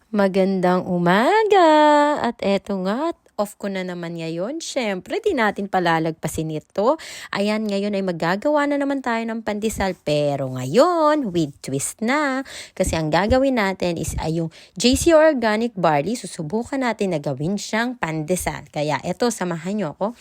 Magandang umaga! At eto nga, off ko na naman ngayon. Syempre, di natin palalagpasin ito. Ayan, ngayon ay magagawa na naman tayo ng pandesal. Pero ngayon, with twist na. Kasi ang gagawin natin is ay yung JC Organic Barley. Susubukan natin na gawin siyang pandesal. Kaya eto, samahan nyo ako.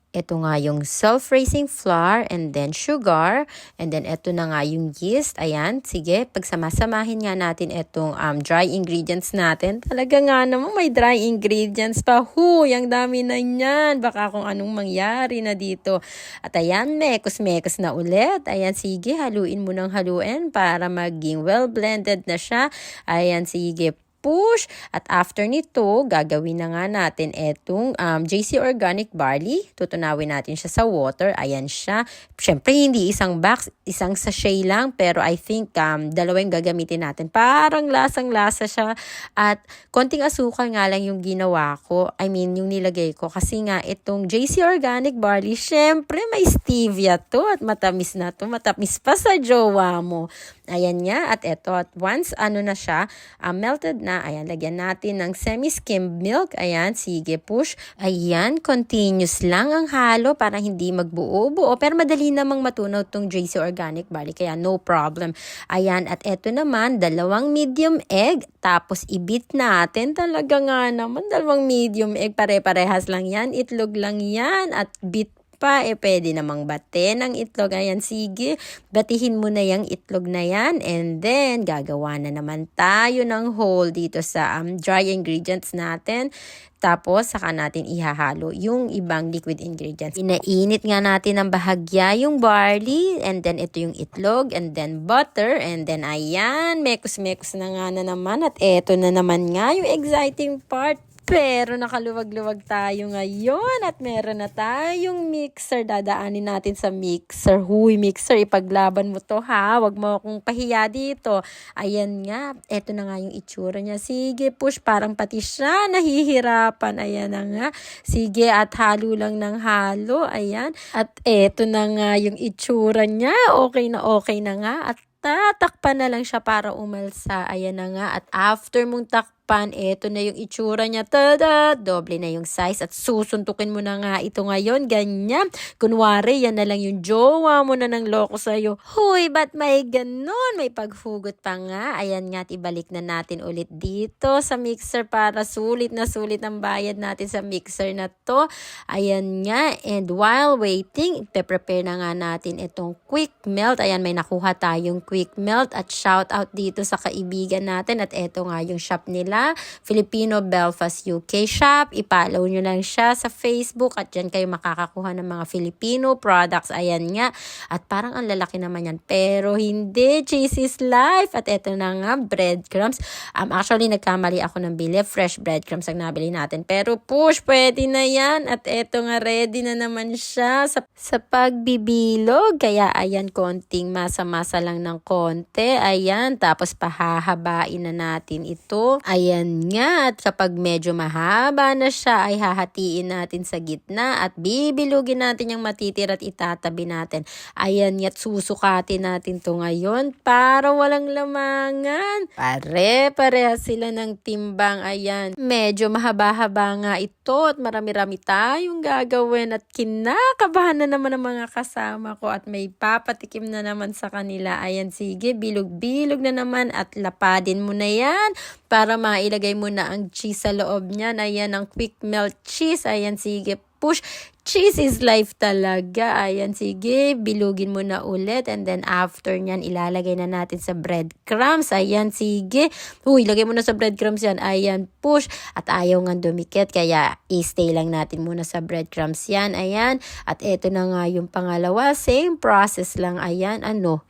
Ito nga yung self-raising flour and then sugar. And then ito na nga yung yeast. Ayan, sige, pagsamasamahin nga natin itong dry ingredients natin. Talaga nga naman may dry ingredients pa. Huy, ang dami na yan. Baka kung anong mangyari na dito. At ayan, mekos-mekos na ulit. Ayan, sige, haluin mo ng haluin para maging well-blended na siya. Ayan, sige, push. At after nito, gagawin na nga natin itong JC Organic Barley. Tutunawin natin siya sa water. Ayan siya. Siyempre, hindi isang box, isang sachet lang. Pero I think dalawang gagamitin natin. Parang lasang-lasa siya. At konting asukal nga lang yung ginawa ko. I mean, yung nilagay ko. Kasi nga, itong JC Organic Barley, siyempre, may stevia to. At matamis na to. Matamis pa sa jowa mo. Ayan nga. At ito, at once, na siya, melted na. Ayan, lagyan natin ng semi-skimmed milk. Ayan, sige, push. Ayan, continuous lang ang halo para hindi magbuo-buo. Pero madali namang matunaw tong JC Organic Barley, kaya no problem. Ayan, at eto naman, 2 medium egg. Tapos, i-beat natin. Talaga nga naman, 2 medium egg. Pare-parehas lang yan. Itlog lang yan. At beat pa, pwede namang bate ng itlog. Ayan, sige, batihin mo na yung itlog na yan. And then, gagawa na naman tayo ng hole dito sa dry ingredients natin. Tapos, saka natin ihahalo yung ibang liquid ingredients. Inainit nga natin ng bahagya yung barley. And then, ito yung itlog. And then, butter. And then, ayan, mekos-mekos na nga na naman. At eto na naman nga yung exciting part. Pero nakaluwag-luwag tayo ngayon at meron na tayong mixer. Dadaanin natin sa mixer. Huy, mixer, ipaglaban mo to ha. Huwag mo akong pahiya dito. Ayan nga, eto na nga yung itsura niya. Sige, push, parang pati siya nahihirapan. Ayan na nga. Sige, at halo lang ng halo. Ayan. At eto na nga yung itsura niya. Okay na nga. At tatakpan na lang siya para umalsa. Ayan na nga. At after mong takpan, eto na yung itsura niya. Tada! Doble na yung size. At susuntukin mo na nga ito ngayon. Ganyan. Kunwari, yan na lang yung jowa mo na ng loko sa'yo. Huy, ba't may ganun? May paghugot pa nga. Ayan nga, at ibalik na natin ulit dito sa mixer para sulit na sulit ang bayad natin sa mixer na to. Ayan nga. And while waiting, prepare na nga natin itong quick melt. Ayan, may nakuha tayong quick melt at shout out dito sa kaibigan natin. At eto nga yung shop nila, Filipino Belfast UK shop. I-follow nyo lang siya sa Facebook at dyan kayo makakakuha ng mga Filipino products. Ayan nga. At parang ang lalaki naman yan. Pero hindi, cheese is life. At eto na nga, breadcrumbs. Actually, nagkamali ako ng bili. Fresh breadcrumbs ang nabili natin. Pero push, pwede na yan. At eto nga, ready na naman siya sa pagbibilog. Kaya ayan, konting masa-masa lang ng konti. Ayan, tapos pahahabain na natin ito. Ayan nga, at kapag medyo mahaba na siya, ay hahatiin natin sa gitna at bibilugin natin yung matitira at itatabi natin. Ayan nga, at susukatin natin to ngayon para walang lamangan. Pare-parehas sila ng timbang. Ayan, medyo mahaba-haba nga ito at marami-rami tayong gagawin at kinakabahan na naman ang mga kasama ko at may papatikim na naman sa kanila. Ayan, sige, bilog-bilog na naman at lapadin mo na yan para mailagay mo na ang cheese sa loob niyan. Ayan, ang quick melt cheese. Ayan, sige, push. Cheese is life talaga. Ayan, sige, bilugin mo na ulit. And then after nyan, ilalagay na natin sa breadcrumbs. Ayan, sige. Uy, ilagay mo na sa breadcrumbs yan. Ayan, push. At ayaw nga dumikit, kaya i-stay lang natin muna sa breadcrumbs yan. Ayan. At eto na nga yung pangalawa. Same process lang. Ayan,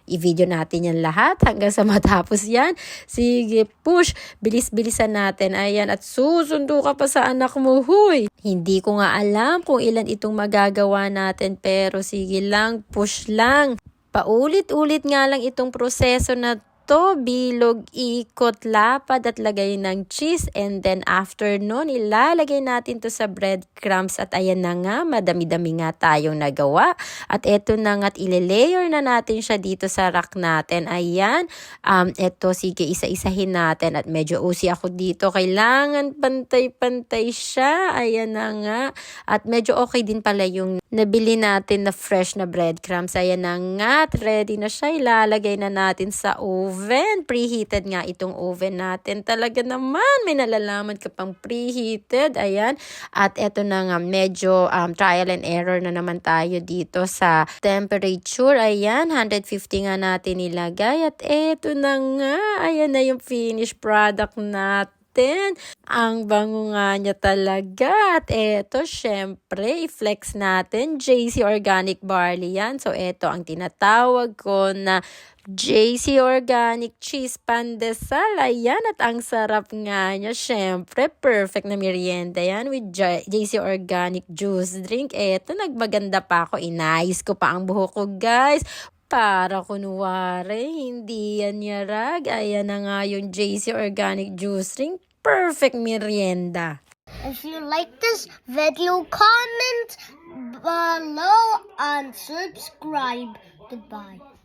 i-video natin yan lahat hanggang sa matapos yan. Sige, push. Bilis-bilisan natin. Ayan, at susundo ka pa sa anak mo. Huy! Hindi ko nga alam kung ilan itong magagawa natin, pero sige lang, push lang. Paulit-ulit nga lang itong proseso na to, bilog, ikot, lapad at lagay ng cheese. And then after nun, ilalagay natin to sa breadcrumbs. At ayan na nga, madami-dami nga tayong nagawa. At eto na nga, at ile-layer na natin siya dito sa rack natin. Ayan, eto, sige, isa-isahin natin. At medyo usi ako dito. Kailangan pantay-pantay siya. Ayan na nga. At medyo okay din pala yung nabili natin na fresh na breadcrumbs. Ayan na nga, ready na siya. Ilalagay na natin sa oven. Preheated nga itong oven natin. Talaga naman, may nalalaman ka pang preheated. Ayan. At eto na nga, medyo trial and error na naman tayo dito sa temperature. Ayan, 150 nga natin nilagay. At eto na nga, ayan na yung finished product natin. Ang bango nga niya talaga. At eto, syempre, i-flex natin. JC Organic Barley yan. So, eto ang tinatawag ko na JC Organic Cheese Pandesal. Ayan, at ang sarap nga niya. Syempre, perfect na merienda yan with JC Organic Juice Drink. Eto, nagmaganda pa ako. Inayos ko pa ang buhok ko, guys. Para kunwari, hindi yan yarag. Ayan na nga yung JC Organic Juice Drink. Perfect merienda. If you like this video, comment below and subscribe. Goodbye.